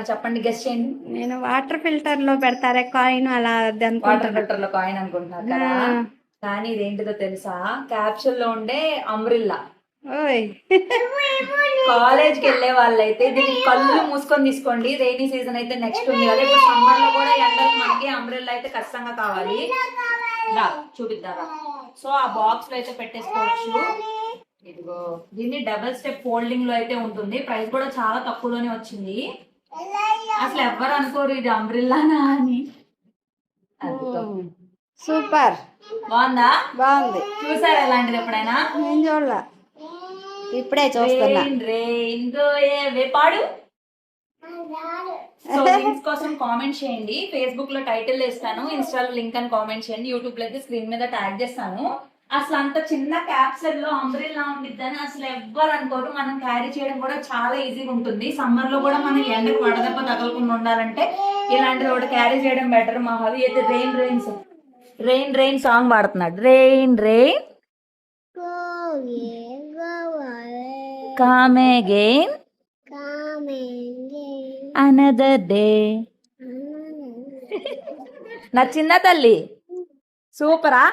చెప్పండి, గెస్ట్ చేయండి. నేను వాటర్ ఫిల్టర్ లో పెడతారే కాయిన్ అలా వాటర్ ఫిల్టర్ లో కాయిన్ అనుకుంటున్నారు కదా, కానీ ఇదేంటిదో తెలుసా? క్యాప్సూల్ లో ఉండే అంబ్రిల్లా. కాలేజ్ కి వెళ్ళే వాళ్ళైతే దీన్ని కళ్ళు మూసుకొని తీసుకోండి. రైనీ సీజన్ అయితే నెక్స్ట్ ఉంది కదా, ఇప్పుడు సమ్మర్ లో కూడా ఎండలు మనకి అంబ్రిల్లా అయితే ఖచ్చితంగా కావాలి. చూపిద్దారా? సో ఆ బాక్స్ లో అయితే పెట్టేసుకోవచ్చు. ఇదిగో దీన్ని డబుల్ స్టెప్ ఫోల్డింగ్ లో అయితే ఉంటుంది. ప్రైస్ కూడా చాలా తక్కువలోనే వచ్చింది. అసలు ఎవ్వరు అనుకోరు ఇది అంబ్రిల్లానా అని. సూపర్, బాగుందా? బాగుంది. చూసారా ఎలాంటిది ఎప్పుడైనా? నేను చూడలా, ఇప్పుడే చూస్తున్నా. పాడు. సో లింక్స్ కోసం కామెంట్ చేయండి. ఫేస్బుక్ లో టైటిల్ వేస్తాను, ఇన్స్టాలో లింక్ అని కామెంట్ చేయండి, యూట్యూబ్ లో అయితే స్క్రీన్ మీద ట్యాగ్ చేస్తాను. అసలు అంత చిన్న క్యాప్సూల్ లో అంబ్రిల్లా ఉండిద్దని అసలు ఎవ్వరు అనుకోరు. మనం క్యారీ చేయడం కూడా చాలా ఈజీగా ఉంటుంది. సమ్మర్ లో కూడా మనం ఎండకు వడదెబ్బ తగలకుండా ఉండాలంటే ఇలాంటిది ఒకటి క్యారీ చేయడం బెటర్. మా హవి అయితే రెయిన్ రెయిన్ సాంగ్ పాడుతున్నాడు. Rain rain come again another day. నచ్చిందా తల్లి? సూపరా?